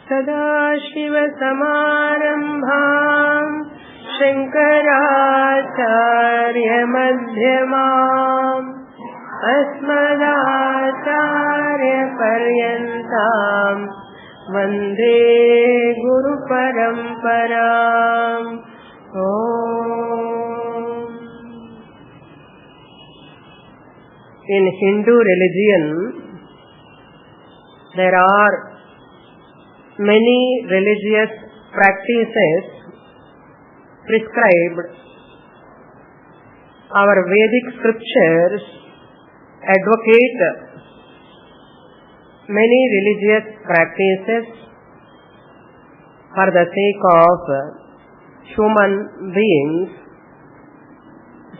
सदाशिवसमारम्भाम् शङ्कराचार्यमध्यमाम् अस्मदाचार्यपर्यन्ताम् वन्दे गुरुपरम्पराम्. In Hindu religion, there are many religious practices prescribed. Our Vedic scriptures advocate many religious practices for the sake of human beings'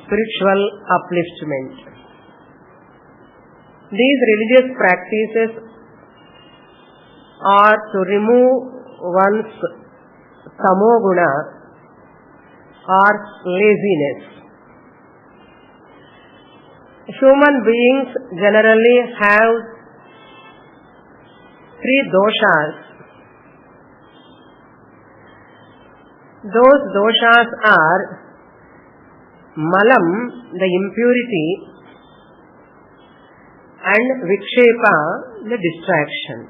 spiritual upliftment. These religious practices are to remove one's tamoguna or laziness. Human beings generally have 3 doshas. Those doshas are malam, the impurity, and vikshepa, the distraction.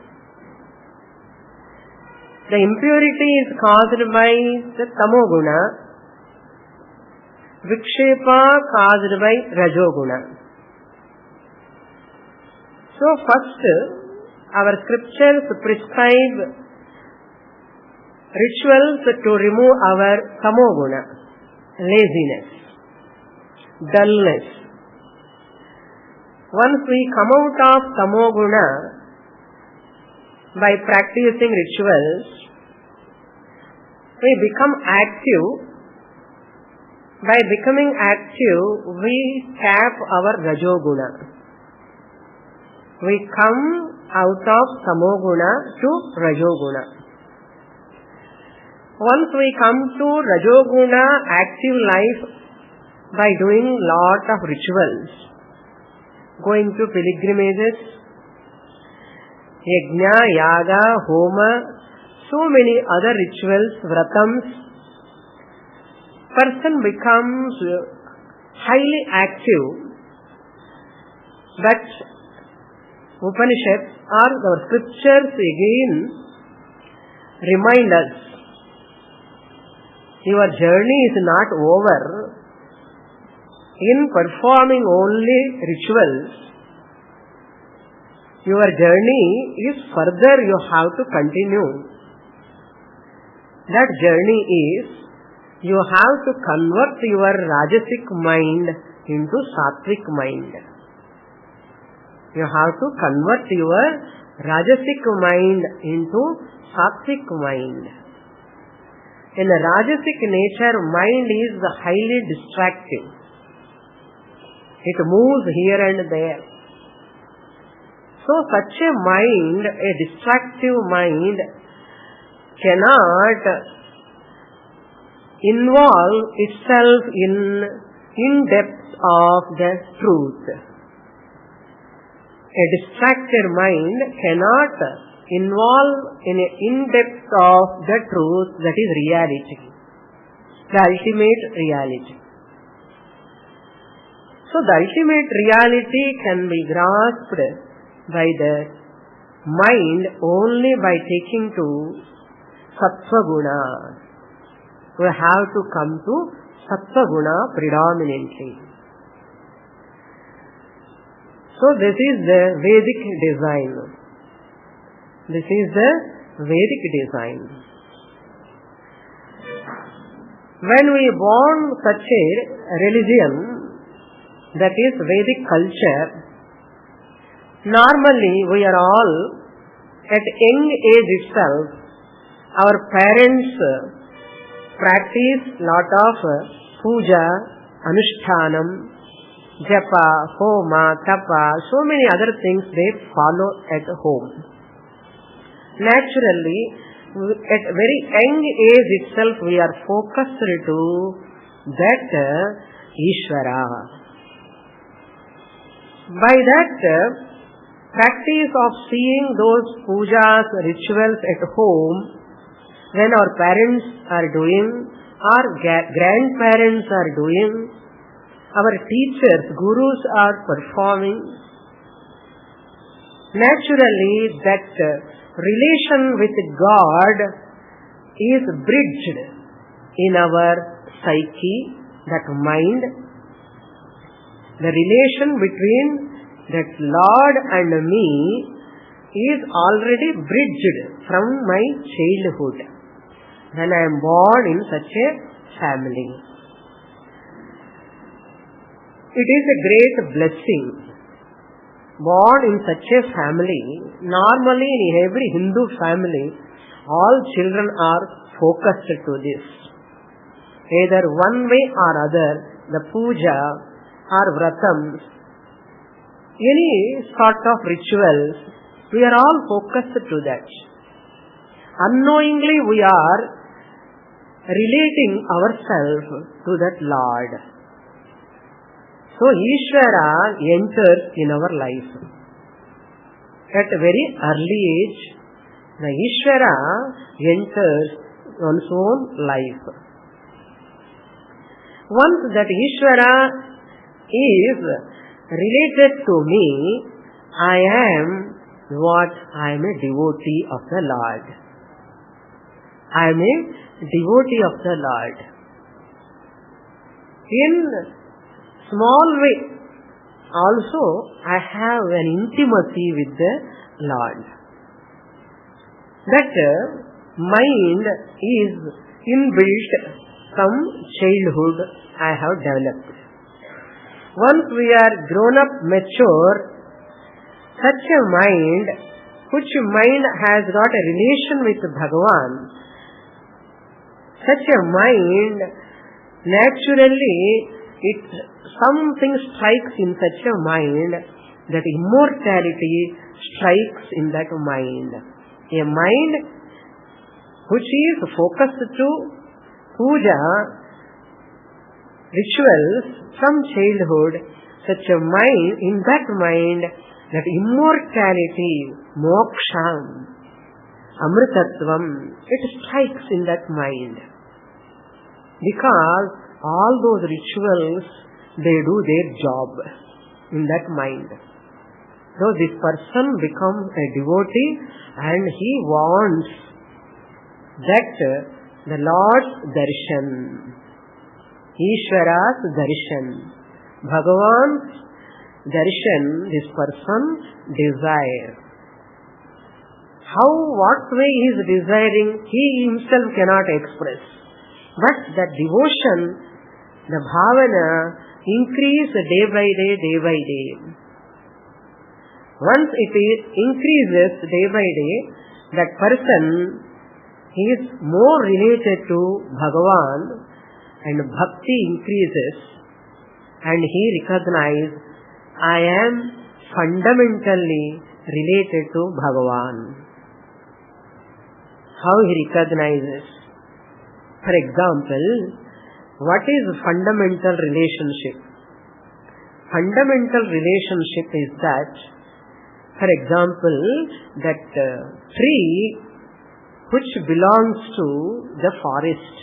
The impurity is caused by the tamoguna, vikshepa caused by rajoguna. So first, our scriptures prescribe rituals to remove our tamoguna, laziness, dullness. Once we come out of tamoguna by practicing rituals, we become active. By becoming active, we tap our rajoguna. We come out of tamoguna to rajoguna. Once we come to rajoguna active life by doing lot of rituals, going to pilgrimages, yajna, yaga, homa, so many other rituals, vratams, person becomes highly active. But Upanishads or our scriptures again remind us, your journey is not over in performing only rituals. Your journey is further, you have to continue. That journey is, you have to convert your Rajasic mind into Sattvic mind. You have to convert your Rajasic mind into Sattvic mind. In a Rajasic nature, mind is highly distractive. It moves here and there. So such a mind, a distractive mind, cannot involve itself in depth of the truth. A distracted mind cannot involve in a in-depth of the truth, that is reality, the ultimate reality. So the ultimate reality can be grasped by the mind only by taking to sattva guna. We have to come to sattva guna predominantly. So this is the Vedic design. This is the Vedic design. When we born such a religion, that is Vedic culture, normally we are all at young age itself, our parents practice lot of puja, anushtanam, japa, homa, tapa, so many other things they follow at home. Naturally, at very young age itself we are focused to that Ishvara. By that practice of seeing those pujas, rituals at home when our parents are doing, our grandparents are doing, our teachers, gurus are performing. Naturally, that relation with God is bridged in our psyche, that mind. The relation between that Lord and me is already bridged from my childhood, when I am born in such a family. It is a great blessing. Born in such a family, normally in every Hindu family, all children are focused to this. Either one way or other, the puja or vratams, any sort of rituals, we are all focused to that. Unknowingly we are relating ourselves to that Lord. So Ishvara enters in our life. At a very early age, the Ishvara enters one's own life. Once that Ishvara is related to me, I am a devotee of the Lord. I am a devotee of the Lord. In small way also I have an intimacy with the Lord. That mind is inbuilt from childhood I have developed. Once we are grown up, mature, such a mind, which mind has got a relation with Bhagavan, such a mind, naturally, something strikes in such a mind that immortality strikes in that mind. A mind which is focused to puja, rituals from childhood, such a mind, in that mind, that immortality, moksha, amritatvam, it strikes in that mind. Because all those rituals, they do their job in that mind. So this person becomes a devotee and he wants that the Lord's darshan, Ishvara's darshan, Bhagavan's darshan, this person desires. What way he is desiring, he himself cannot express. But that devotion, the bhavana, increase day by day, day by day. Once it increases day by day, that person is more related to Bhagavan and bhakti increases and he recognizes, I am fundamentally related to Bhagavan. How he recognizes? For example, what is fundamental relationship? Fundamental relationship is that, for example, that tree which belongs to the forest.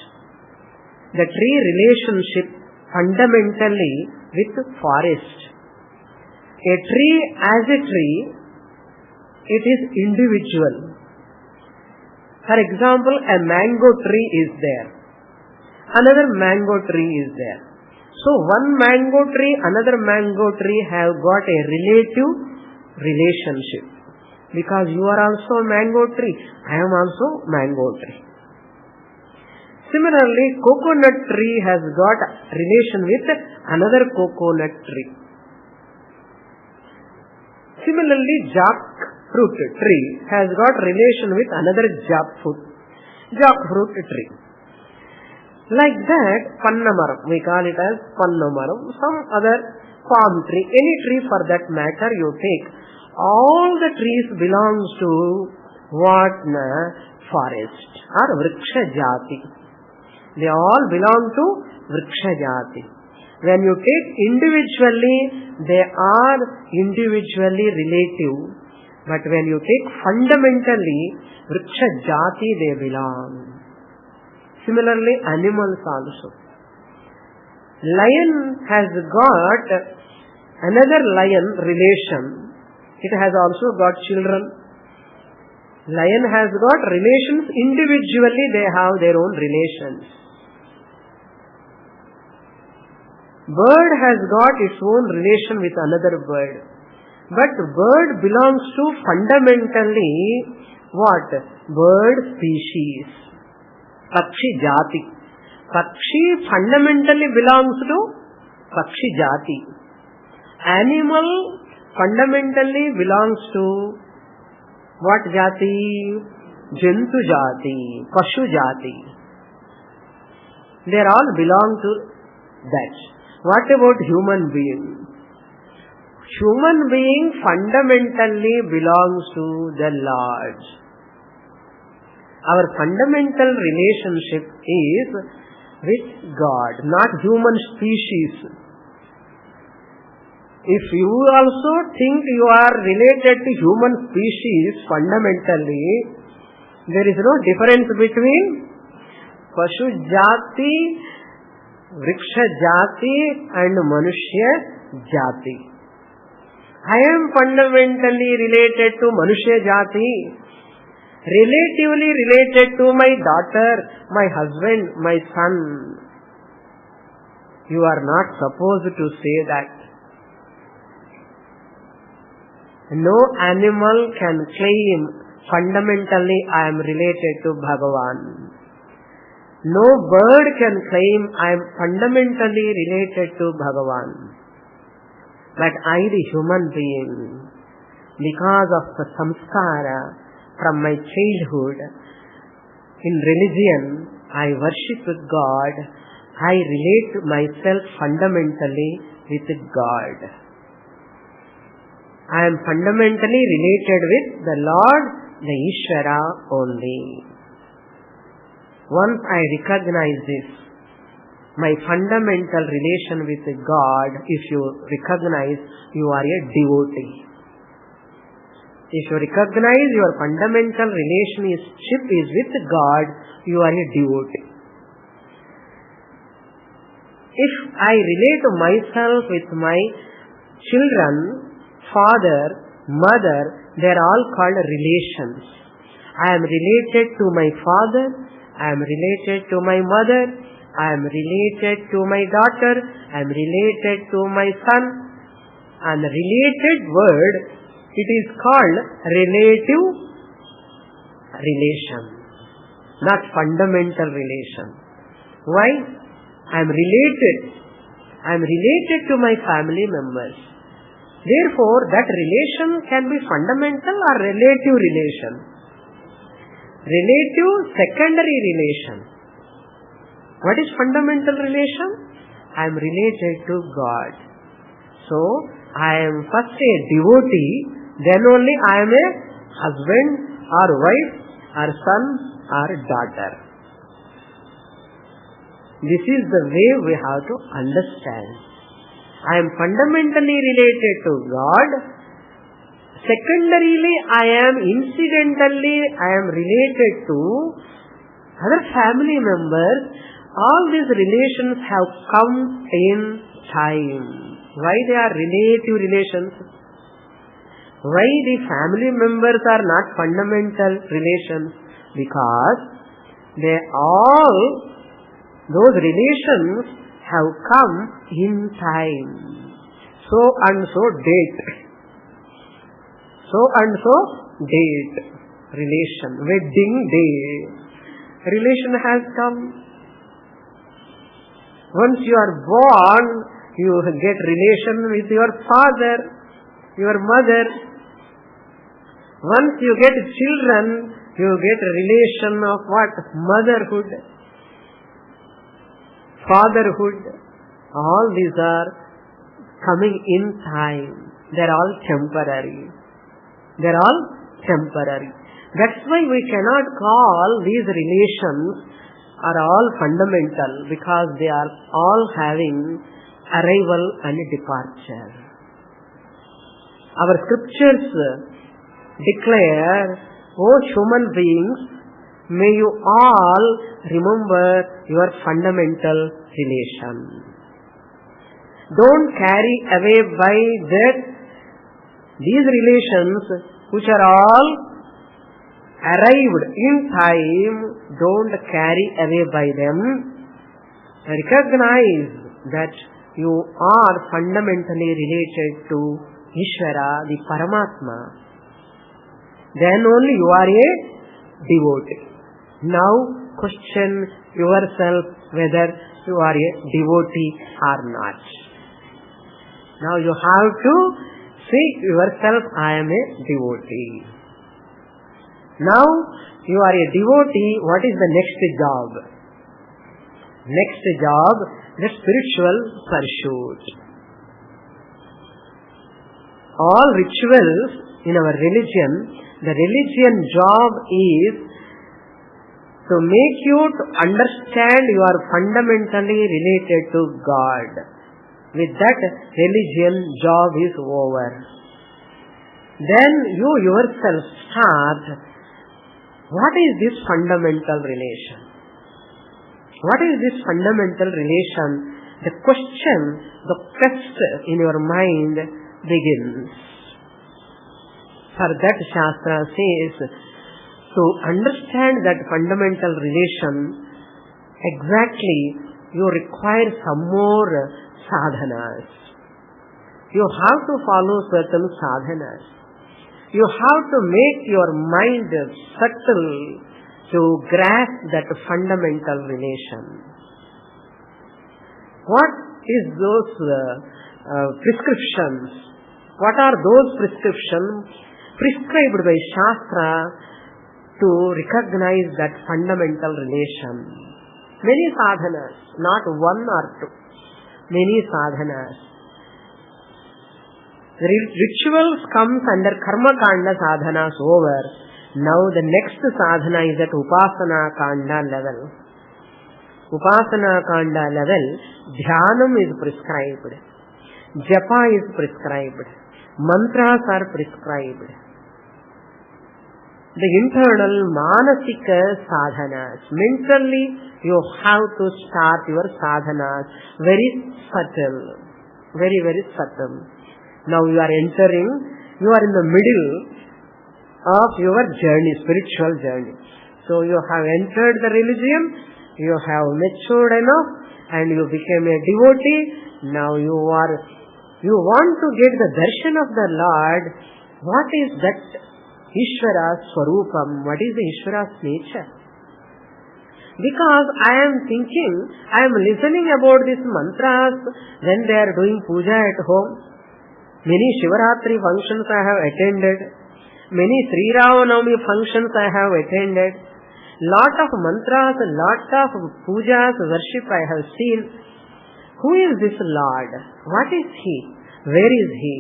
The tree relationship fundamentally with forest. A tree as a tree, it is individual. For example, a mango tree is there. Another mango tree is there. So one mango tree, another mango tree have got a relative relationship. Because you are also a mango tree, I am also mango tree. Similarly, coconut tree has got relation with another coconut tree. Similarly, jackfruit tree has got relation with another jackfruit tree. Like that, pannamaram, we call it as pannamaram, some other palm tree, any tree for that matter you take. All the trees belongs to what? Forest or vriksha jati. They all belong to vriksha jati. When you take individually, they are individually relative. But when you take fundamentally, vriksha jati they belong. Similarly, animals also. Lion has got another lion relation. It has also got children. Lion has got relations. Individually they have their own relations. Bird has got its own relation with another bird. But bird belongs to fundamentally what? Bird species. Pakshi jati. Pakshi fundamentally belongs to Pakshi jati. Animal fundamentally belongs to what jati? Jantu jati, Pashu jati. They all belong to that. What about human being? Human being fundamentally belongs to the Lord. Our fundamental relationship is with God, not human species. If you also think you are related to human species fundamentally, there is no difference between Pashu jati, Vriksha jati and Manushya jati. I am fundamentally related to Manushya jati, relatively related to my daughter, my husband, my son. You are not supposed to say that. No animal can claim fundamentally I am related to Bhagavan. No bird can claim I am fundamentally related to Bhagavan. But I, the human being, because of the samskara from my childhood, in religion, I worship God. I relate myself fundamentally with God. I am fundamentally related with the Lord, the Ishvara only. Once I recognize this, my fundamental relation with God, if you recognize, you are a devotee. If you recognize your fundamental relationship is with God, you are a devotee. If I relate myself with my children, father, mother, they are all called relations. I am related to my father, I am related to my mother, I am related to my daughter, I am related to my son. And related word, it is called relative relation, not fundamental relation. Why? I am related. I am related to my family members. Therefore, that relation can be fundamental or relative relation. Relative secondary relation. What is fundamental relation? I am related to God. So, I am first a devotee, then only I am a husband or wife or son or daughter. This is the way we have to understand. I am fundamentally related to God. Secondarily, incidentally, I am related to other family members. All these relations have come in time. Why they are relative relations? Why the family members are not fundamental relations? Because those relations have come in time. So and so date. So and so date. Relation. Wedding day. Relation has come. Once you are born, you get relation with your father, your mother. Once you get children, you get a relation of what? Motherhood, fatherhood. All these are coming in time. They are all temporary. They are all temporary. That's why we cannot call these relations are all fundamental, because they are all having arrival and departure. Our scriptures declare, O human beings, may you all remember your fundamental relation. Don't carry away by that these relations which are all arrived in time, don't carry away by them. Recognize that you are fundamentally related to Ishvara, the Paramatma. Then only you are a devotee. Now question yourself whether you are a devotee or not. Now you have to see yourself, I am a devotee. Now you are a devotee, what is the next job? Next job, the spiritual pursuit. All rituals in our religion, the religion job is to make you to understand you are fundamentally related to God. With that, religion job is over. Then you yourself start, what is this fundamental relation? What is this fundamental relation? The question, the quest in your mind begins. For that Shastra says, to understand that fundamental relation, exactly you require some more sadhanas. You have to follow certain sadhanas. You have to make your mind subtle to grasp that fundamental relation. What is those prescriptions? What are those prescriptions prescribed by Shastra to recognize that fundamental relation? Many sadhanas, not one or two. Many sadhanas. The rituals comes under Karma Kanda sadhanas over. Now the next sadhana is at Upasana Kanda level. Upasana Kanda level, Dhyanam is prescribed. Japa is prescribed. Mantras are prescribed. The internal manasika sadhanas. Mentally you have to start your sadhanas very subtle. Very, very subtle. Now you are entering, you are in the middle of your journey, spiritual journey. So you have entered the religion, you have matured enough and you became a devotee. Now you want to get the darshan of the Lord. What is that Ishvara Swarupam? What is the Ishvara's nature? Because I am thinking, I am listening about these mantras when they are doing puja at home. Many Shivaratri functions I have attended. Many Sri Ramanavami functions I have attended. Lot of mantras, lot of pujas, worship I have seen. Who is this Lord? What is He? Where is He?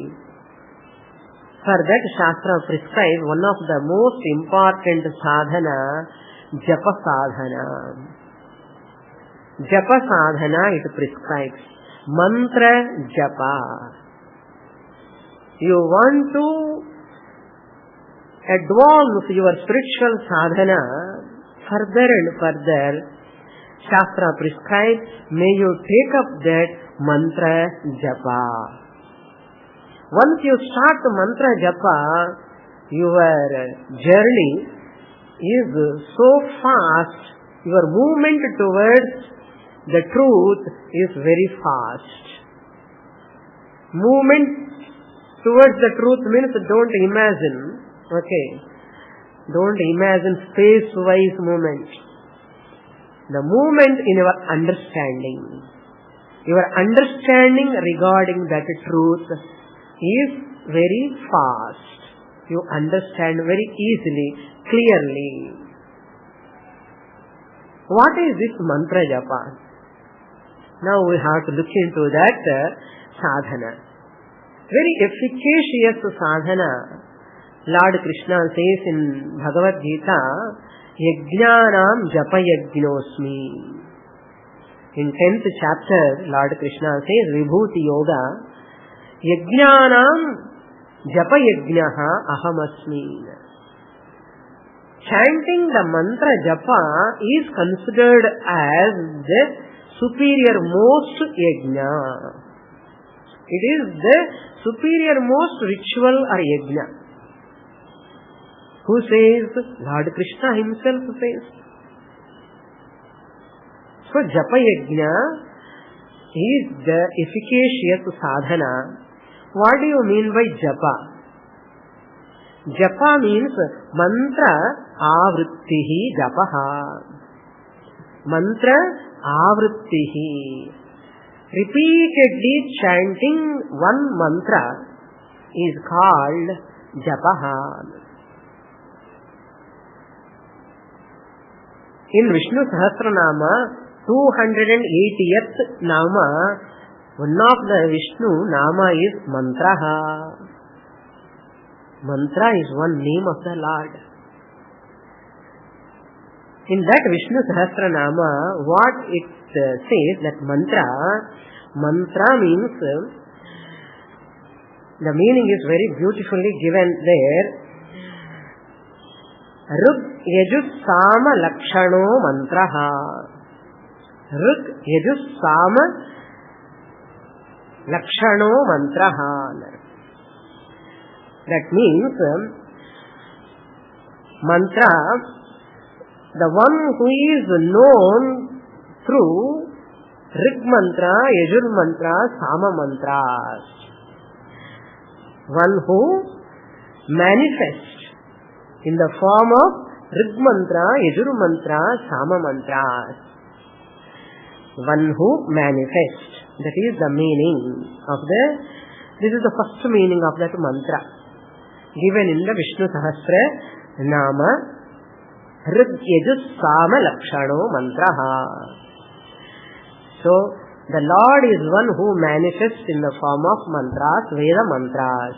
For that Shastra prescribes one of the most important sadhana, Japa sadhana. Japa sadhana it prescribes. Mantra Japa. You want to advance your spiritual sadhana further and further, Shastra prescribes, may you take up that mantra japa. Once you start the mantra japa, your journey is so fast, your movement towards the truth is very fast. Movement towards the truth means don't imagine, okay, don't imagine space-wise movement. The movement in your understanding. Your understanding regarding that truth is very fast. You understand very easily, clearly. What is this mantra japa? Now we have to look into that sadhana. Very efficacious sadhana. Lord Krishna says in Bhagavad Gita, Yajnanam japa yajnosmi. In 10th chapter, Lord Krishna says, Vibhuti Yoga, Yajnanam japa yajnaha ahamasmi. Chanting the mantra japa is considered as the superior most yajna. It is the superior most ritual or yajna. Who says? Lord Krishna himself says. So japa yajna is the efficacious sadhana. What do you mean by japa? Japa means mantra avrittihi japaha. Mantra avrittihi. Repeatedly chanting one mantra is called japaha. In Vishnu Sahasranama, 280th Nama, one of the Vishnu Nama is Mantraha. Mantra is one name of the Lord. In that Vishnu Sahasranama, what it says, that mantra means, the meaning is very beautifully given there. Rug yajus sama lakshano mantraha. Rug yajus sama lakshano mantraha. That means mantra, the one who is known through Rig mantra, Yajur mantra, Sama mantras. One who manifests in the form of Rig mantra, Yajur mantra, Sama mantras. One who manifests. That is the meaning of this is the first meaning of that mantra, given in the Vishnu Sahasra Nama, Rig Yajus Sama Lakshano Mantraha. So, the Lord is one who manifests in the form of mantras, Veda mantras.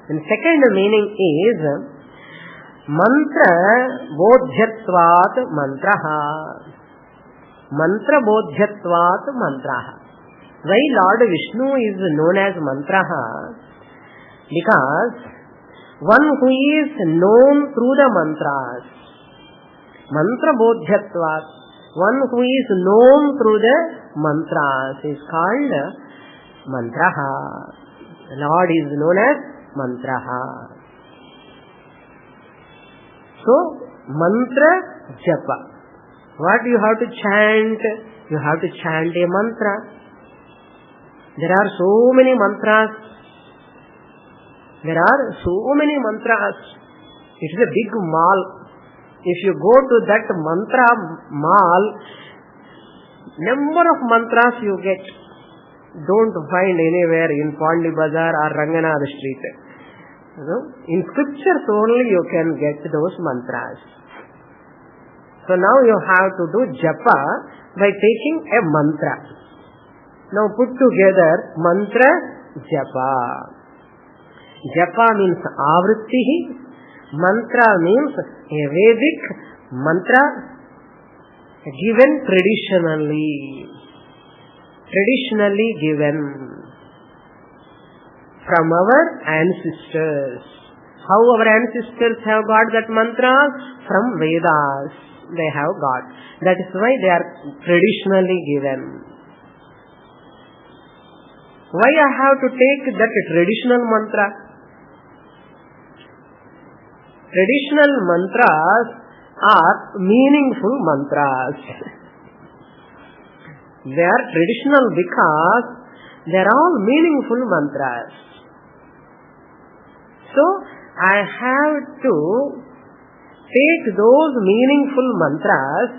And second meaning is mantra bodhyatvat mantraha. Mantra bodhyatvat mantraha. Why Lord Vishnu is known as mantraha? Because one who is known through the mantras. Mantra bodhyatvat. One who is known through the mantras is called mantraha. Lord is known as mantraha. So, mantra japa. What you have to chant? You have to chant a mantra. There are so many mantras. There are so many mantras. It is a big mall. If you go to that mantra mall, number of mantras you get. Don't find anywhere in Pandi Bazaar or Ranganatha Street. In scriptures only you can get those mantras. So now you have to do japa by taking a mantra. Now put together mantra japa. Japa means avrittihi. Mantra means a Vedic mantra given traditionally. Traditionally given from our ancestors. How our ancestors have got that mantra? From Vedas they have got. That is why they are traditionally given. Why I have to take that traditional mantra? Traditional mantras are meaningful mantras. They are traditional because they are all meaningful mantras. So, I have to take those meaningful mantras.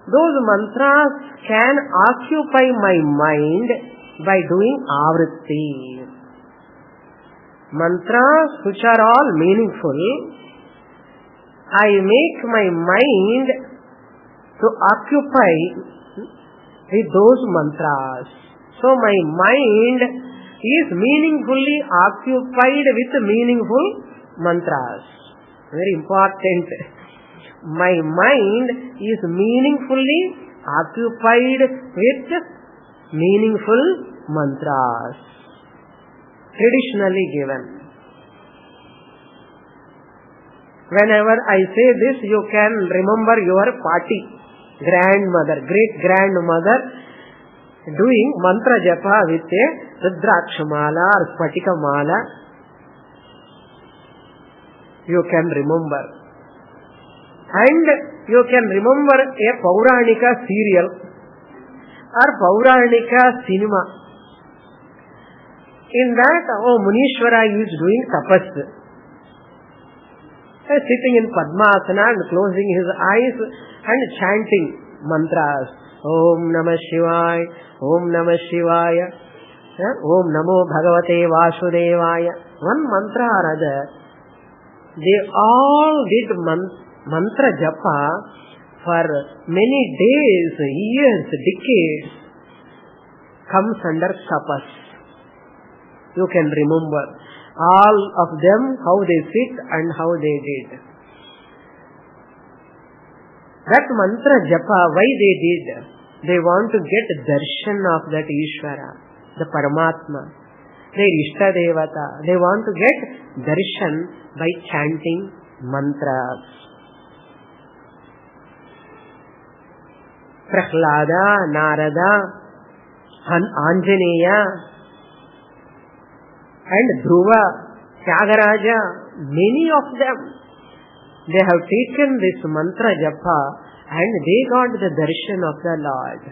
Those mantras can occupy my mind by doing avritti. Mantras which are all meaningful, I make my mind to occupy with those mantras. So my mind is meaningfully occupied with meaningful mantras. Very important. My mind is meaningfully occupied with meaningful mantras. traditionally given. Whenever I say this, you can remember your party, grandmother, great-grandmother doing mantra japa with a rudrakshamala or spatikamala. You can remember. And you can remember a Pauranika serial or Pauranika cinema. In that, Munishwara is doing tapas. Sitting in Padmasana and closing his eyes and chanting mantras. Om Namah Shivaya, Om Namah Shivaya, Om Namo Bhagavate Vasudevaya. One mantra or other. They all did mantra japa for many days, years, decades. Comes under tapas. You can remember all of them, how they sit and how they did. That mantra japa, why they did? They want to get darshan of that Ishvara, the Paramatma, their Ishta Devata. They want to get darshan by chanting mantras. Prahlada, Narada, Anjaneya, and Dhruva, Tyagaraja, many of them, they have taken this mantra japa and they got the darshan of the Lord.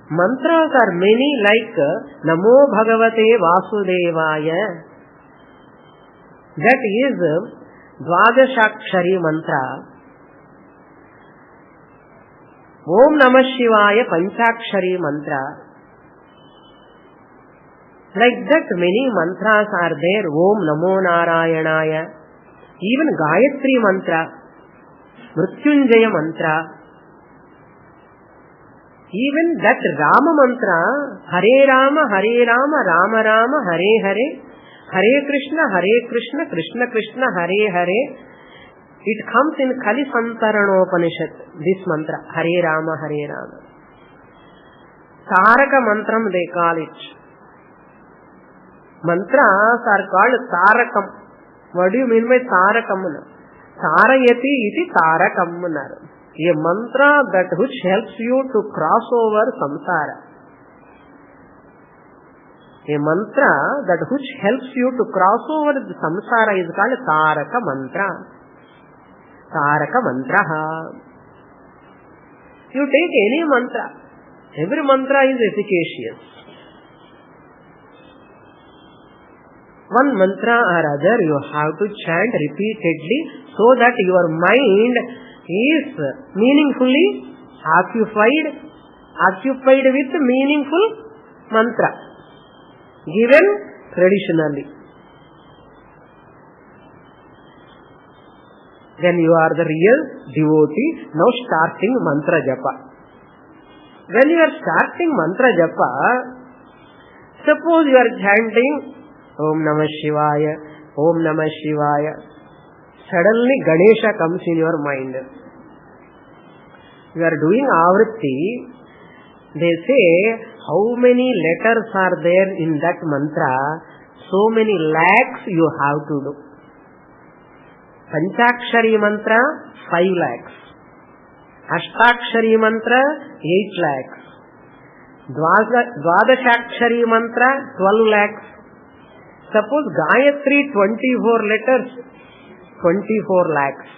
Mantras are many like Namo Bhagavate Vasudevaya. That is Dvadashakshari mantra. Om Namah Shivaya Panchakshari mantra. Like that many mantras are there. Om Namo Narayanaya. Even Gayatri mantra, Mrityunjaya mantra. Even that Rama mantra, Hare Rama, Rama Rama, Hare Hare, Hare Krishna, Krishna Krishna, Hare Hare. It comes in Kalisantaranopanishad, this mantra, Hare Rama, Hare Rama. Taraka mantram they call it. Mantras are called Tarakam. What do you mean by Tarakam? Tarayati iti Tarakam. A mantra that which helps you to cross over samsara. A mantra that which helps you to cross over the samsara is called Taraka mantra. Taraka mantra. You take any mantra. Every mantra is efficacious. One mantra or other you have to chant repeatedly so that your mind is meaningfully occupied with meaningful mantra given traditionally. Then you are the real devotee, now starting mantra japa. When you are starting mantra japa, suppose you are chanting Om Namah Shivaya, Om Namah Shivaya. Suddenly Ganesha comes in your mind. You are doing Avritti. They say, how many letters are there in that mantra? So many lakhs you have to do. Panchakshari mantra, 5 lakhs. Ashtakshari mantra, 8 lakhs. Dvadashakshari mantra, 12 lakhs. Suppose Gayatri 24 letters, 24 lakhs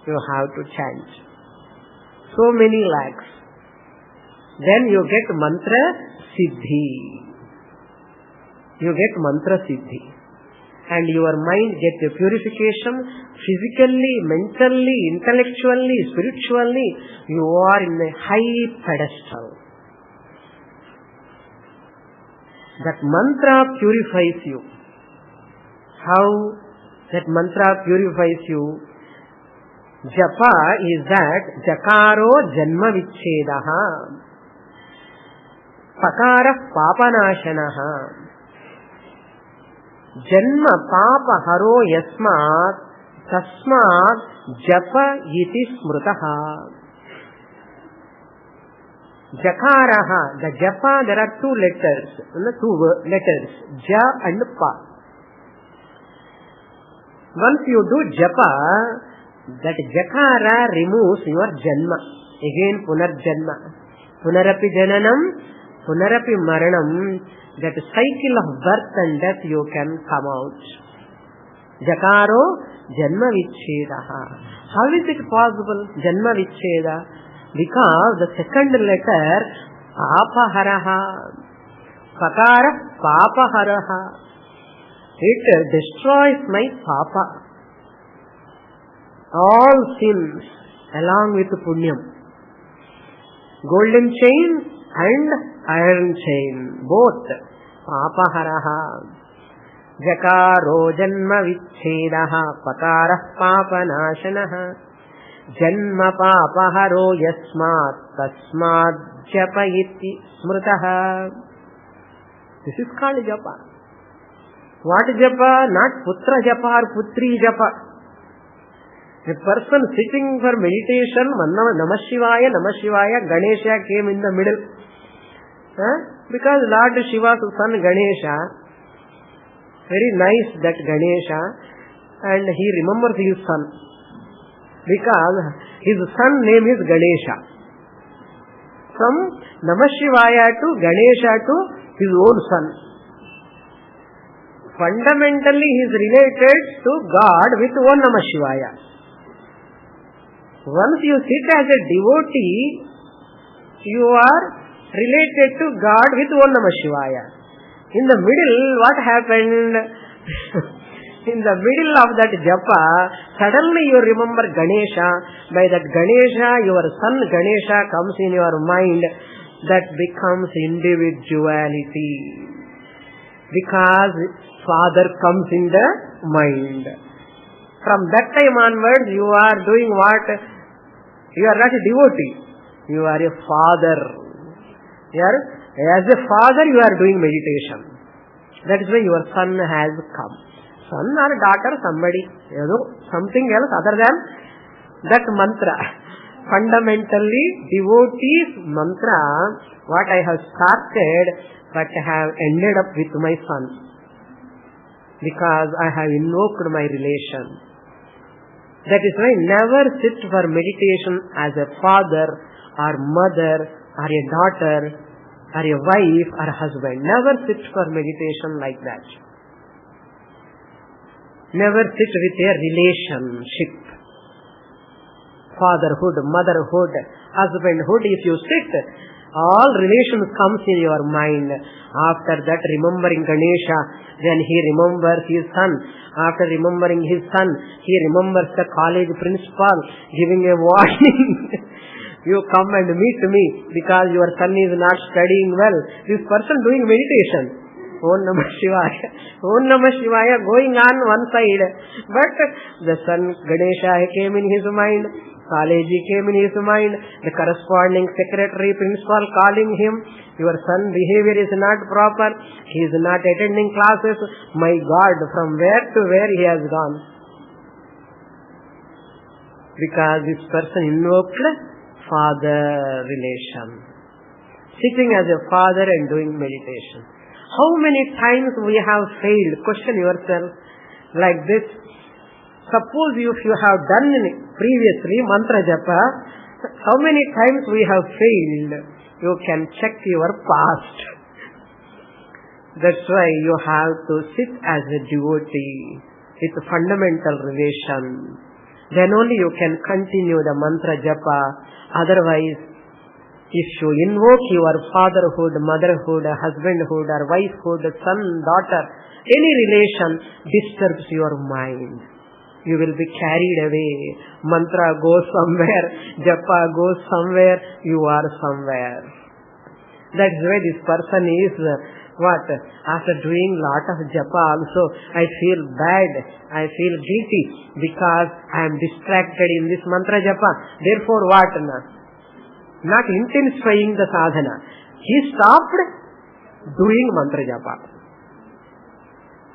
you have to chant. So many lakhs. Then you get mantra siddhi. You get mantra siddhi. And your mind gets a purification physically, mentally, intellectually, spiritually. You are in a high pedestal. That mantra purifies you. How that mantra purifies you? Japa is that Jakaro Janma Vichchedaha, Pakara Papanashanaha, Janma Papa Haro Yasmat Tasmat Japa Iti Smrutaha. Jakaraha, the japa, there are two letters, ja and pa. Once you do japa, that jakara removes your janma. Again punarjanma. Punarapi jananam, punarapi maranam. That cycle of birth and death you can come out. Jakaro janma vichhedaha. How is it possible? Janma vichheda. Because the second letter papaharaha. Pakara papaharaha. It destroys my papa. All sins along with punyam. Golden chain and iron chain, both. Papaharaha. Jakaro janma vichhedaha. Pakara papanashanaha. Janma papaharo yasmat tasmad japa iti smritaha. This is called japa. What japa? Not putra japa or putri japa. A person sitting for meditation, Namah Shivaya, Ganesha came in the middle. Because Lord Shiva's son Ganesha, very nice that Ganesha, and he remembers his son. Because his son name is Ganesha. From Namah Shivaya to Ganesha to his own son. Fundamentally he is related to God with one Namah Shivaya. Once you sit as a devotee, you are related to God with one Namah Shivaya. In the middle, what happened? In the middle of that japa, suddenly you remember Ganesha. By that Ganesha, your son Ganesha comes in your mind. That becomes individuality. Because Father comes in the mind. From that time onwards, you are doing what? You are not a devotee. You are a father. As a father, you are doing meditation. That is why your son has come. Son or daughter, somebody, something else other than that mantra. Fundamentally, devotee's mantra, what I have started, but have ended up with my son. Because I have invoked my relation. That is why never sit for meditation as a father or mother or a daughter or a wife or a husband. Never sit for meditation like that. Never sit with a relationship. Fatherhood, motherhood, husbandhood. If you sit, all relations comes in your mind. After that, remembering Ganesha, then he remembers his son. After remembering his son, he remembers the college principal giving a warning. You come and meet me because your son is not studying well. This person doing meditation. Om Namah Shivaya. Om Namah Shivaya going on one side. But the son Ganesha came in his mind. College came in his mind. The corresponding secretary, principal calling him. Your son behavior is not proper. He is not attending classes. My God, from where to where he has gone. Because this person invoked father relation. Sitting as a father and doing meditation. How many times we have failed? Question yourself like this. Suppose if you have done previously mantra japa, how many times we have failed? You can check your past. That's why you have to sit as a devotee with fundamental relation. Then only you can continue the mantra japa. Otherwise, if you invoke your fatherhood, motherhood, husbandhood or wifehood, son, daughter, any relation disturbs your mind. You will be carried away. Mantra goes somewhere, japa goes somewhere, you are somewhere. That's why this person is what? After doing lot of japa also, I feel bad, I feel guilty because I am distracted in this mantra japa. Therefore what? Not intensifying the sadhana. He stopped doing mantra japa.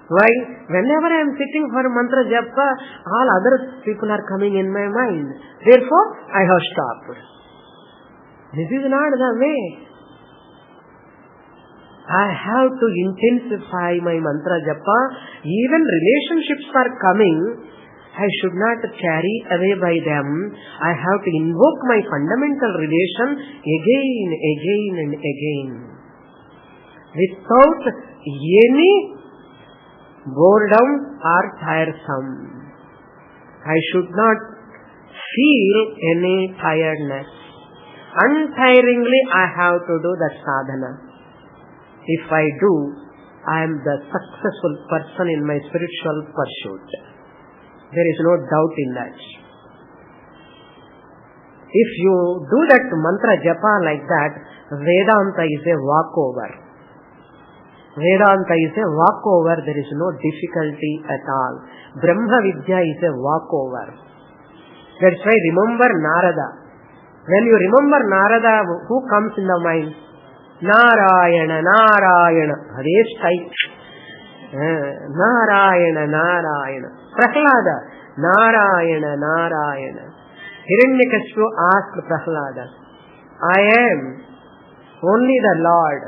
Why? Whenever I am sitting for mantra japa, all other people are coming in my mind. Therefore, I have stopped. This is not the way. I have to intensify my mantra japa. Even relationships are coming, I should not carry away by them. I have to invoke my fundamental relation again and again. Without any boredom or tiresome. I should not feel any tiredness. Untiringly I have to do that sadhana. If I do, I am the successful person in my spiritual pursuit. There is no doubt in that. If you do that mantra japa like that, Vedanta is a walkover. Vedanta is a walkover. There is no difficulty at all. Brahma Vidya is a walkover. That's why remember Narada. When you remember Narada, who comes in the mind? Narayana, Narayana. Harish type. Narayana, Narayana. Prahlada. Narayana, Narayana. Hiranyakashipu asked Prahlada, I am only the Lord.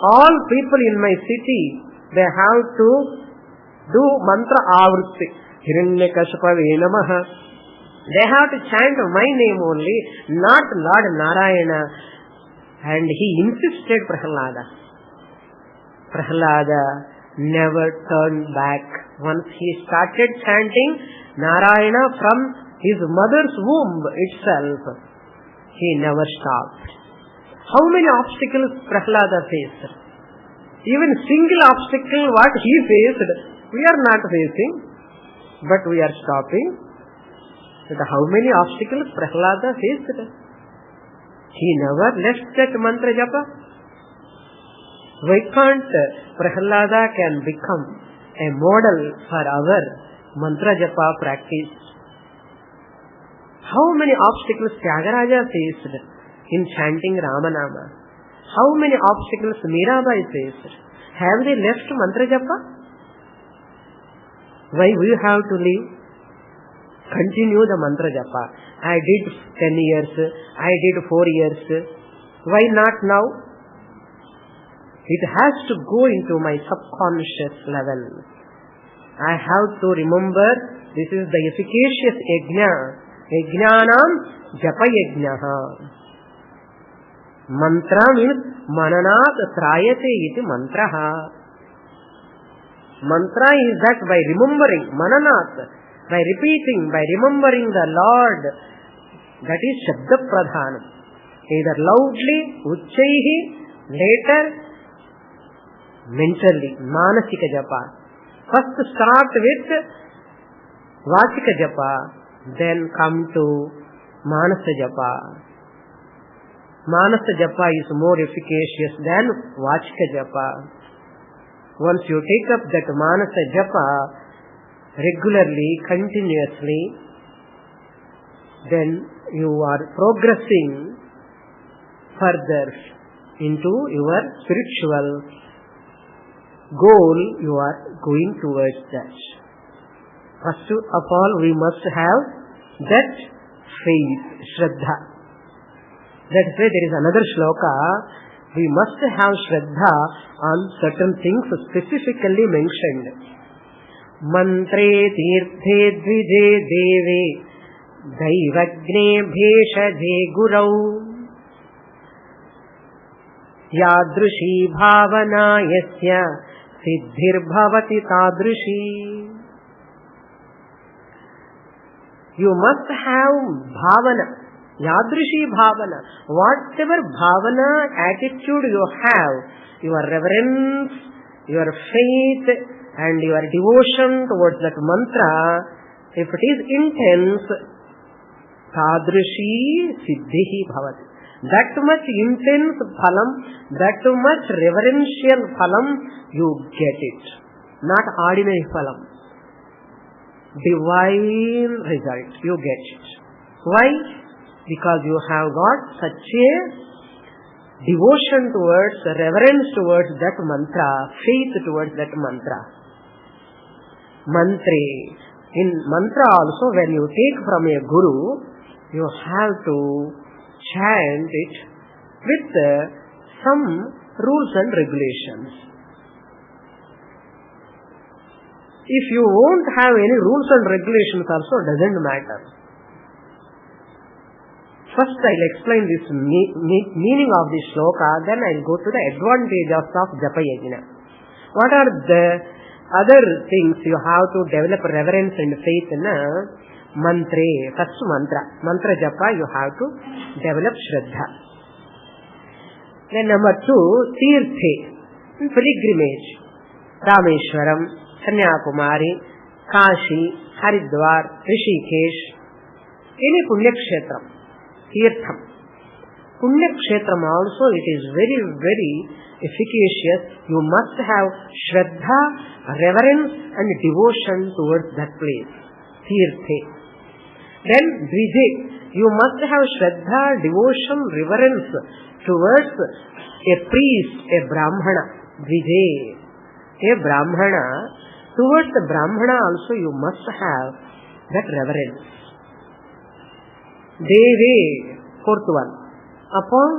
All people in my city, they have to do mantra avritti. Hiranyakashipawe namaha. They have to chant my name only, not Lord Narayana. And he insisted, Prahlada. Prahlada never turned back. Once he started chanting Narayana from his mother's womb itself, he never stopped. How many obstacles Prahlada faced? Even single obstacle what he faced, we are not facing, but we are stopping. But how many obstacles Prahlada faced? He never left that mantra japa. Why can't Prahlada can become a model for our mantra japa practice? How many obstacles Tyagaraja faced in chanting Ramanama? How many obstacles Mirabai faced? Have they left mantra japa? Why we have to leave? Continue the mantra japa. I did 10 years, I did 4 years. Why not now? It has to go into my subconscious level. I have to remember this is the efficacious yajna. Yajnanam japa yajnaha. Mantra means mananat trayate iti mantraha. Mantra is that by remembering, mananat, by repeating, by remembering the Lord, that is Shabda Pradhanam. Either loudly, Uchchaihi, later, mentally, Manasika Japa. First start with Vachika Japa, then come to Manasa Japa. Manasa Japa is more efficacious than Vachika Japa. Once you take up that Manasa Japa, regularly, continuously, then you are progressing further into your spiritual goal. You are going towards that. First of all, we must have that faith, Shraddha. That's why there is another shloka. We must have Shraddha on certain things specifically mentioned. Mantre tirthe dvije deve daivagne bheshaje gurau yadrushi bhavana yasya siddhir bhavati tadrushi. You must have bhavana, yadrushi bhavana. Whatever bhavana attitude you have, your reverence, your faith, and your devotion towards that mantra, if it is intense, tadrushi siddhihi bhavati. That much intense phalam, that much reverential phalam, you get it. Not ordinary phalam. Divine result, you get it. Why? Because you have got such a devotion towards, reverence towards that mantra, faith towards that mantra. Mantre. In mantra also, when you take from a guru, you have to chant it with some rules and regulations. If you won't have any rules and regulations also, doesn't matter. First I'll explain this meaning of this shloka, then I'll go to the advantages of japa yajna. What are the other things you have to develop reverence and faith in? Mantre, first mantra japa, you have to develop shraddha. Then number 2, tirthe, pilgrimage, Rameshwaram, Kanyakumari, Kashi, Haridwar, Rishikesh, any Punyakshetram, Tirtham. Punyakshetram also, it is very, very efficacious. You must have Shraddha, reverence and devotion towards that place. Tirthe. Then Dvije, you must have Shraddha, devotion, reverence towards a priest, a Brahmana. Dvije, a Brahmana. Towards the Brahmana also you must have that reverence. Deve, fourth one, upon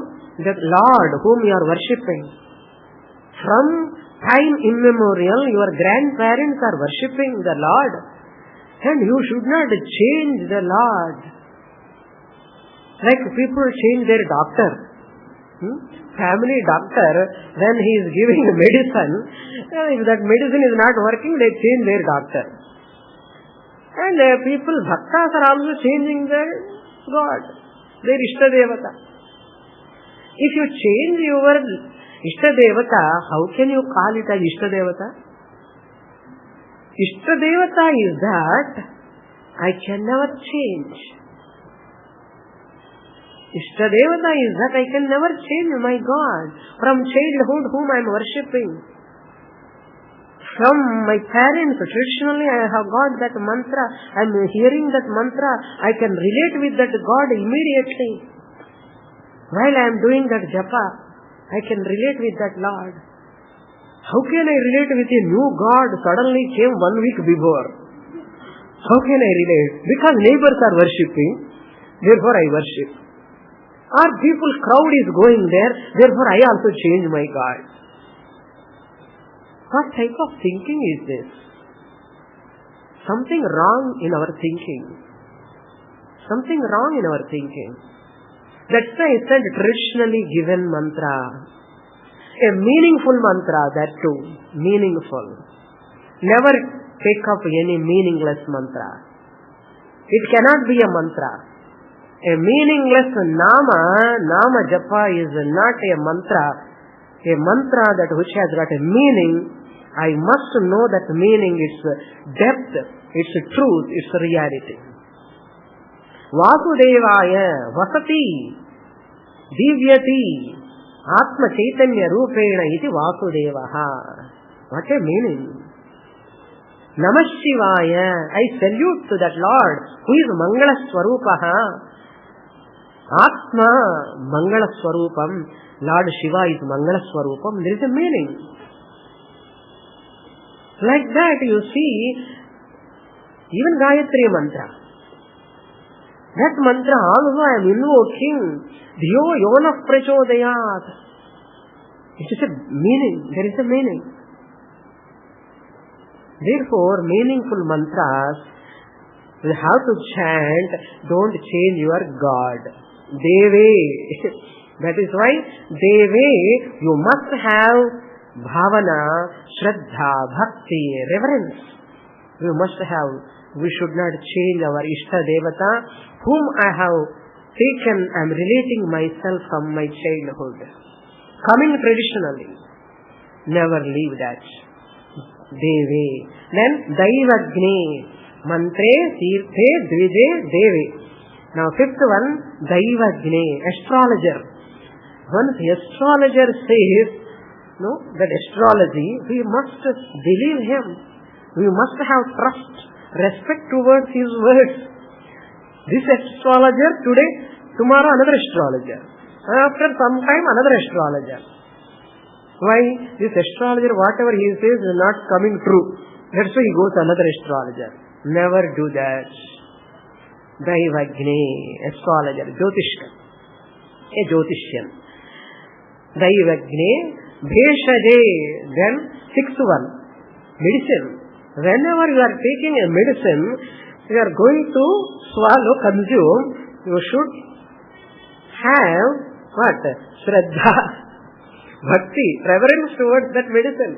the Lord whom you are worshipping. From time immemorial, your grandparents are worshipping the Lord, and you should not change the Lord. Like people change their doctor. Family doctor, when he is giving medicine, if that medicine is not working, they change their doctor. And people, bhaktas are also changing their God, their Ishtadevata. If you change your Ishtadevata, how can you call it as Ishtadevata? Ishtadevata is that I can never change. Ishtadevata is that I can never change my God from childhood whom I am worshipping. From my parents, traditionally I have got that mantra, I am hearing that mantra, I can relate with that God immediately. While I am doing that japa, I can relate with that Lord. How can I relate with a new God suddenly came 1 week before? How can I relate? Because neighbors are worshipping, therefore I worship. Or people, crowd is going there, therefore I also change my God. What type of thinking is this? Something wrong in our thinking. Something wrong in our thinking. That's why I said traditionally given mantra. A meaningful mantra, that too. Meaningful. Never take up any meaningless mantra. It cannot be a mantra. A meaningless nama japa is not a mantra. A mantra that which has got a meaning, I must know that meaning, its depth, its truth, its reality. Vasudevaya vasati divyati atma chaitanya rupena iti Vasudevaha. What a meaning. Namah Shivaya, I salute to that Lord who is Mangala Swarupaha. Atma Mangala Swarupam, Lord Shiva is Mangala Swarupam. There is a meaning. Like that you see, even Gayatri mantra. That mantra also I am invoking, Dhyo Yonah Prachodayat. It is a meaning, there is a meaning. Therefore, meaningful mantras, you have to chant, don't change your God. Deve. That is why, Deve, you must have bhavana, shraddha, bhakti, reverence. You must have. We should not change our Ishta Devata, whom I have taken, I am relating myself from my childhood. Coming traditionally. Never leave that. Deve. Then Daivagni. Mantre, Tirthe, Dvije, Deve. Now fifth one, Daivagni, astrologer. Once the astrologer says, that astrology, we must believe him. We must have trust, respect towards his words. This astrologer today, tomorrow another astrologer. After some time another astrologer. Why? This astrologer, whatever he says is not coming true. That's why he goes to another astrologer. Never do that. Daivagni, astrologer, Jyotishka, a Jyotishyan. Daivagne Bheshaje. Then sixth one, medicine. Whenever you are taking a medicine, you are going to swallow, consume, you should have what? Shraddha, bhakti, reverence towards that medicine.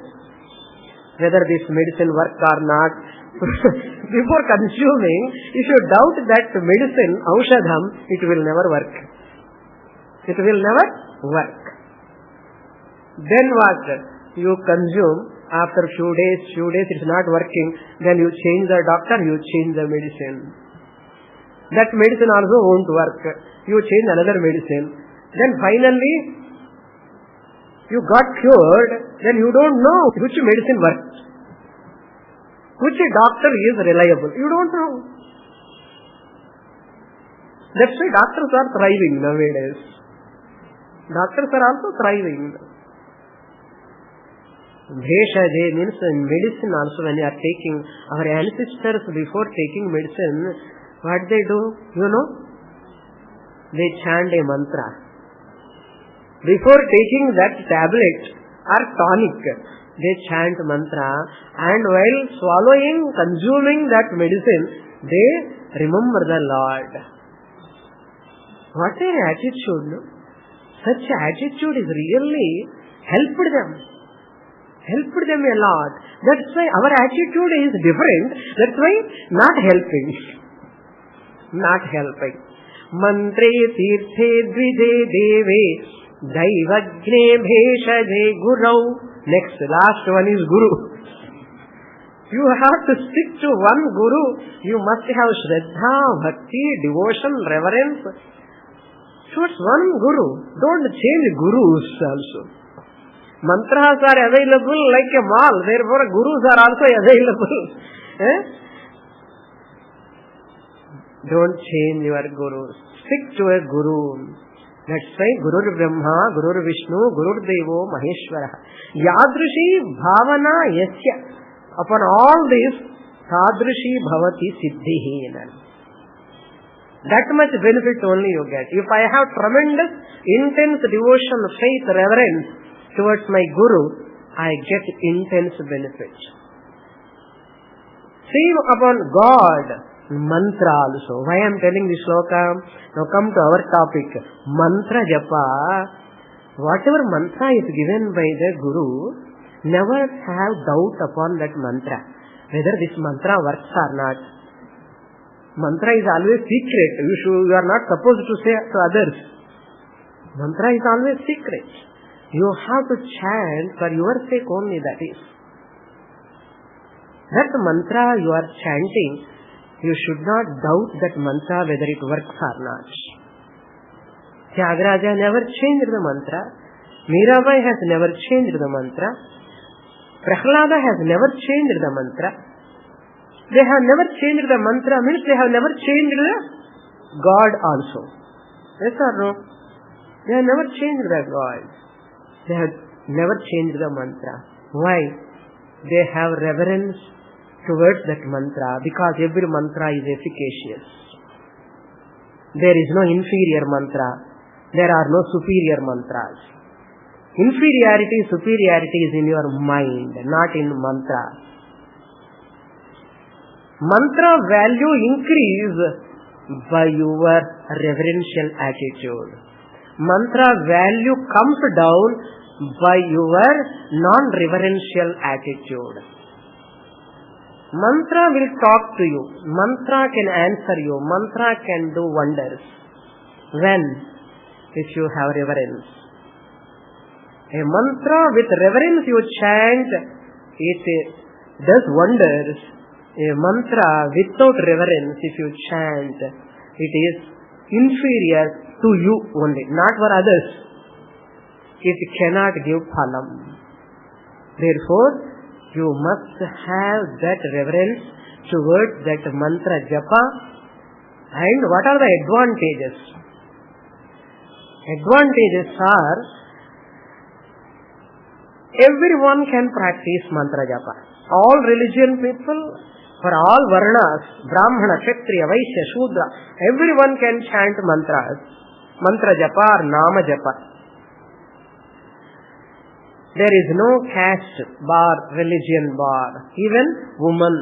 Whether this medicine works or not, before consuming, if you doubt that medicine, aushadham, it will never work. It will never work. Then what? You consume, after few days it is not working, then you change the doctor, you change the medicine. That medicine also won't work. You change another medicine. Then finally, you got cured, then you don't know which medicine works. Which doctor is reliable? You don't know. That's why doctors are thriving nowadays. Doctors are also thriving. Bheshaje means in medicine also, when you are taking, our ancestors before taking medicine, what they do? You know? They chant a mantra. Before taking that tablet or tonic, they chant mantra, and while swallowing, consuming that medicine, they remember the Lord. What an attitude, no? Such attitude is really helped them a lot. That's why our attitude is different. That's why not helping. Mantre tirthe dvije deve daivagne bheshaje gurau. Next, last one is Guru. You have to stick to one Guru. You must have Shraddha, Bhakti, devotion, reverence towards one Guru. Don't change Gurus also. Mantras are available like a mall. Therefore, Gurus are also available. Don't change your Gurus. Stick to a Guru. That's why Gurur Brahma, Gurur Vishnu, Gurur Devo, Maheshwara. Yadrishi bhavana yasya. Upon all this, Tadrishi bhavati siddhihi. That much benefit only you get. If I have tremendous, intense devotion, faith, reverence towards my Guru, I get intense benefit. Same upon God. Mantra also. Why I am telling this shloka? Now come to our topic. Mantra japa. Whatever mantra is given by the Guru, never have doubt upon that mantra, whether this mantra works or not. Mantra is always secret. You are not supposed to say to others. Mantra is always secret. You have to chant for your sake only, that is. That mantra you are chanting, you should not doubt that mantra whether it works or not. Tyagaraja never changed the mantra. Mirabai has never changed the mantra. Prahlada has never changed the mantra. They have never changed the mantra means they have never changed the God also. Yes or no? They have never changed the God. They have never changed the mantra. Why? They have reverence towards that mantra, because every mantra is efficacious. There is no inferior mantra. There are no superior mantras. Inferiority, superiority is in your mind, not in mantra. Mantra value increase by your reverential attitude. Mantra value comes down by your non-reverential attitude. Mantra will talk to you. Mantra can answer you. Mantra can do wonders. When? If you have reverence. A mantra with reverence you chant, it does wonders. A mantra without reverence, if you chant, it is inferior to you only, not for others. It cannot give phalam. Therefore, you must have that reverence towards that mantra japa. And what are the advantages? Advantages are, everyone can practice mantra japa. All religion people, for all varnas, Brahmana, Kshatriya, Vaishya, Shudra, everyone can chant mantras. Mantra japa or nama japa. There is no caste bar, religion bar. Even woman,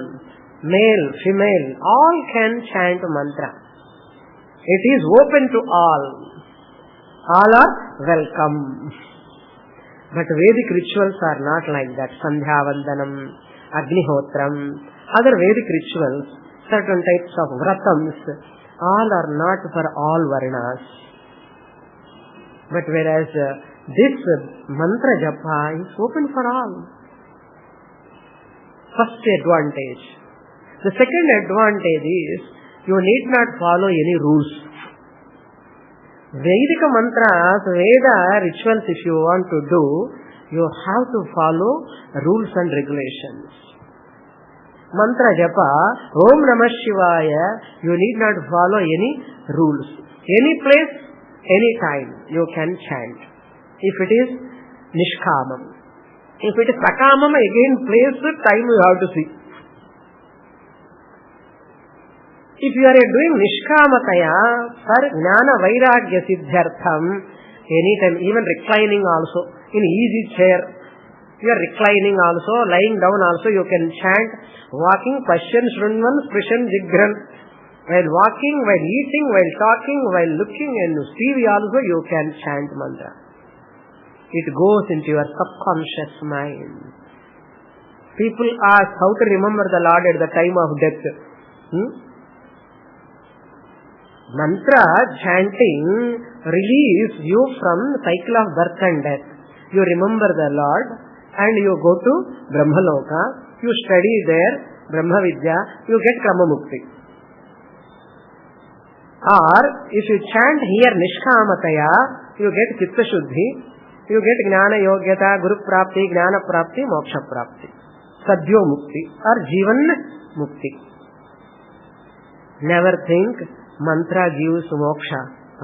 male, female, all can chant mantra. It is open to all. All are welcome. But Vedic rituals are not like that. Sandhya Vandanam, Agnihotram, other Vedic rituals, certain types of vratams, all are not for all varnas. But whereas this mantra japa is open for all. First advantage. The second advantage is you need not follow any rules. Vedic mantras, Veda rituals, if you want to do, you have to follow rules and regulations. Mantra japa, Om Namah Shivaya, you need not follow any rules. Any place, any time, you can chant. If it is Nishkamam. If it is Sakamam, again place, time you have to see. If you are doing Nishkamataya for Jnana Vairagya Siddhartham, anytime, even reclining also, in easy chair, you are reclining also, lying down also, you can chant, walking, Pashyan Shrunvan Sprishan Jigran. While walking, while eating, while talking, while looking and TV also, you can chant mantra. It goes into your subconscious mind. People ask how to remember the Lord at the time of death. Mantra chanting relieves you from the cycle of birth and death. You remember the Lord and you go to Brahmaloka, you study there, Brahma Vidya, you get Krama Mukti. Or if you chant here Nishkamataya, you get Chitta Shuddhi, you get Jnana Yogyata, Guru Prapti, Jnana Prapti, Moksha Prapti, Sadhyo Mukti or Jivan Mukti. Never think mantra gives moksha.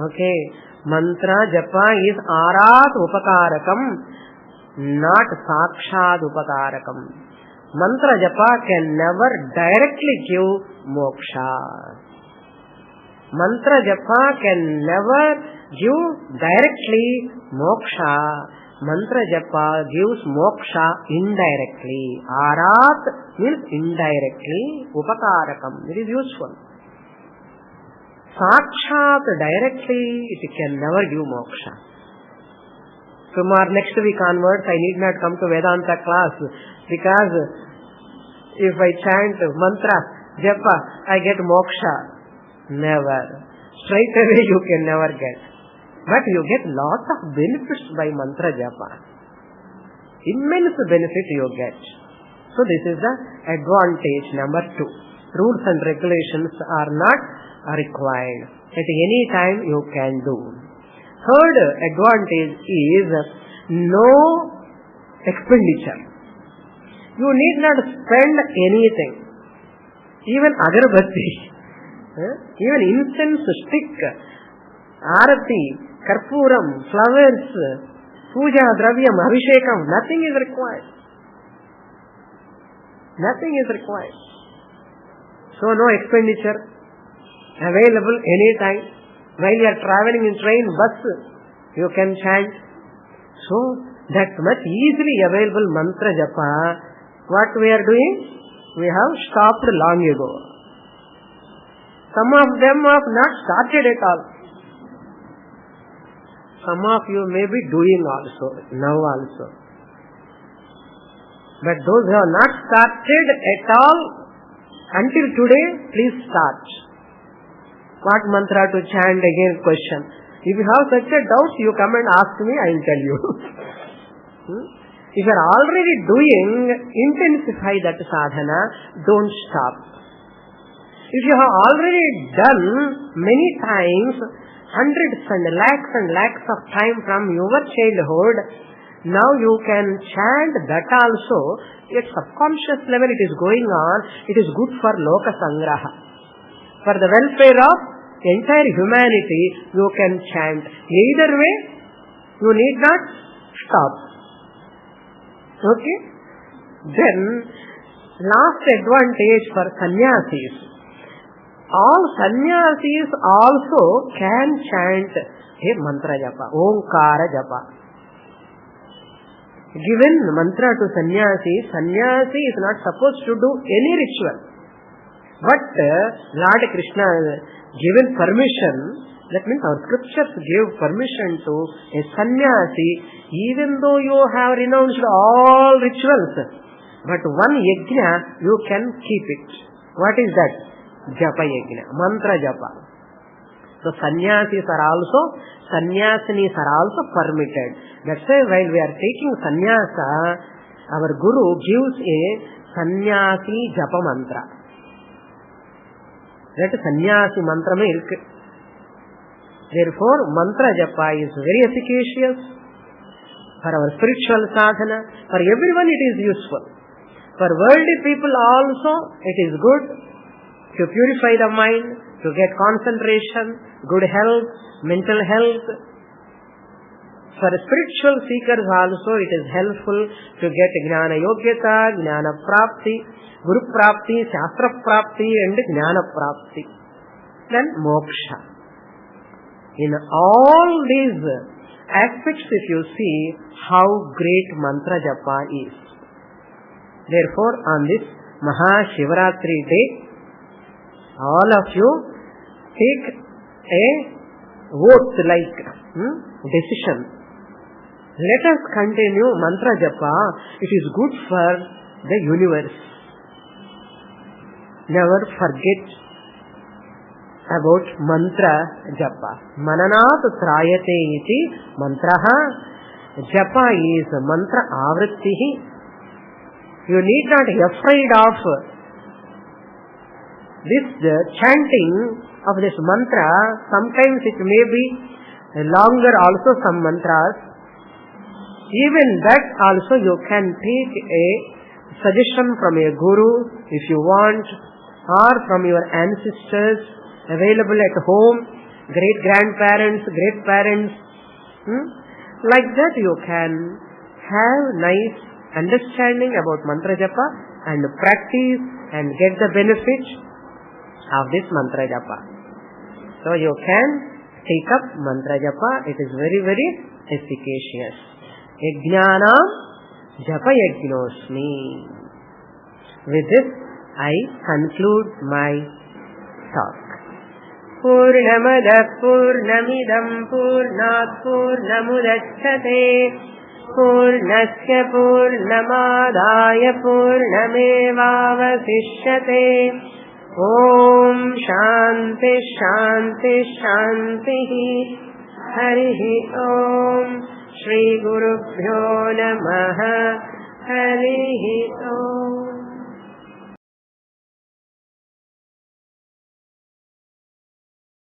Okay. Mantra japa is arat upakarakam, not sakshad upakarakam. Mantra japa can never directly give moksha. Mantra japa can never give directly moksha. Mantra japa gives moksha indirectly. Arat means indirectly. Upakarakam. It is useful. Sakshat directly, it can never give moksha. Tomorrow, next week onwards, I need not come to Vedanta class because if I chant mantra, japa, I get moksha. Never. Straight away you can never get. But you get lots of benefits by mantra japa. Immense benefit you get. So this is the advantage number 2. Rules and regulations are not required. At any time you can do. Third advantage is no expenditure. You need not spend anything. Even agarbatti, even incense stick, arati, karpuram, flowers, puja, dravyam, abhishekam, nothing is required. Nothing is required. So no expenditure. Available anytime. While you are traveling in train, bus, you can chant. So that much easily available mantra japa. What we are doing? We have stopped long ago. Some of them have not started at all. Some of you may be doing also, now also. But those who have not started at all, until today, please start. What mantra to chant? Again question. If you have such a doubt, you come and ask me, I will tell you. If you are already doing, intensify that sadhana, don't stop. If you have already done many times, hundreds and lakhs of time from your childhood, now you can chant that also. At subconscious level it is going on. It is good for loka sangraha. For the welfare of entire humanity, you can chant. Either way, you need not stop. Okay? Then, last advantage for sannyasis. All sannyasis also can chant a mantra japa, Omkara japa. given mantra to sannyasi, sannyasi is not supposed to do any ritual. But Lord Krishna given permission, that means our scriptures gave permission to a sannyasi, even though you have renounced all rituals, but one yajna you can keep it. What is that? Japa yajna, mantra japa. So sannyasis are also, sannyasinis are also permitted. That's why while we are taking sannyasa, our Guru gives a sannyasi japa mantra. That sannyasi mantra mein irukku. Therefore, mantra japa is very efficacious for our spiritual sadhana. For everyone it is useful. For worldly people also it is good to purify the mind, to get concentration, good health, mental health. For spiritual seekers also it is helpful to get jnana yogyata, jnana prapti, guru prapti, shastra prapti and jnana prapti. Then moksha. In all these aspects, if you see how great mantra japa is. Therefore, on this Mahashivaratri day, all of you take a vote like decision. Let us continue mantra japa. It is good for the universe. Never forget about mantra japa. Mananat trayate iti mantraha. Japa is mantra avrittihi. You need not be afraid of this chanting of this mantra. Sometimes it may be longer also, some mantras. Even that also you can take a suggestion from a guru if you want, or from your ancestors available at home, great grandparents, great parents. Like that you can have nice understanding about mantra japa and practice and get the benefit of this mantra japa. So you can take up mantra japa. It is very, very efficacious. Yajnana japa yajnosmi. With this I conclude my talk. Purnamada purnamidam purnat purnamudachyate Purnasya Purnamadaya Purnamevavasishyate. Om Shanti Shanti Shanti. Harihi Om. Shri Gurubhyo Namaha. Harihi Om.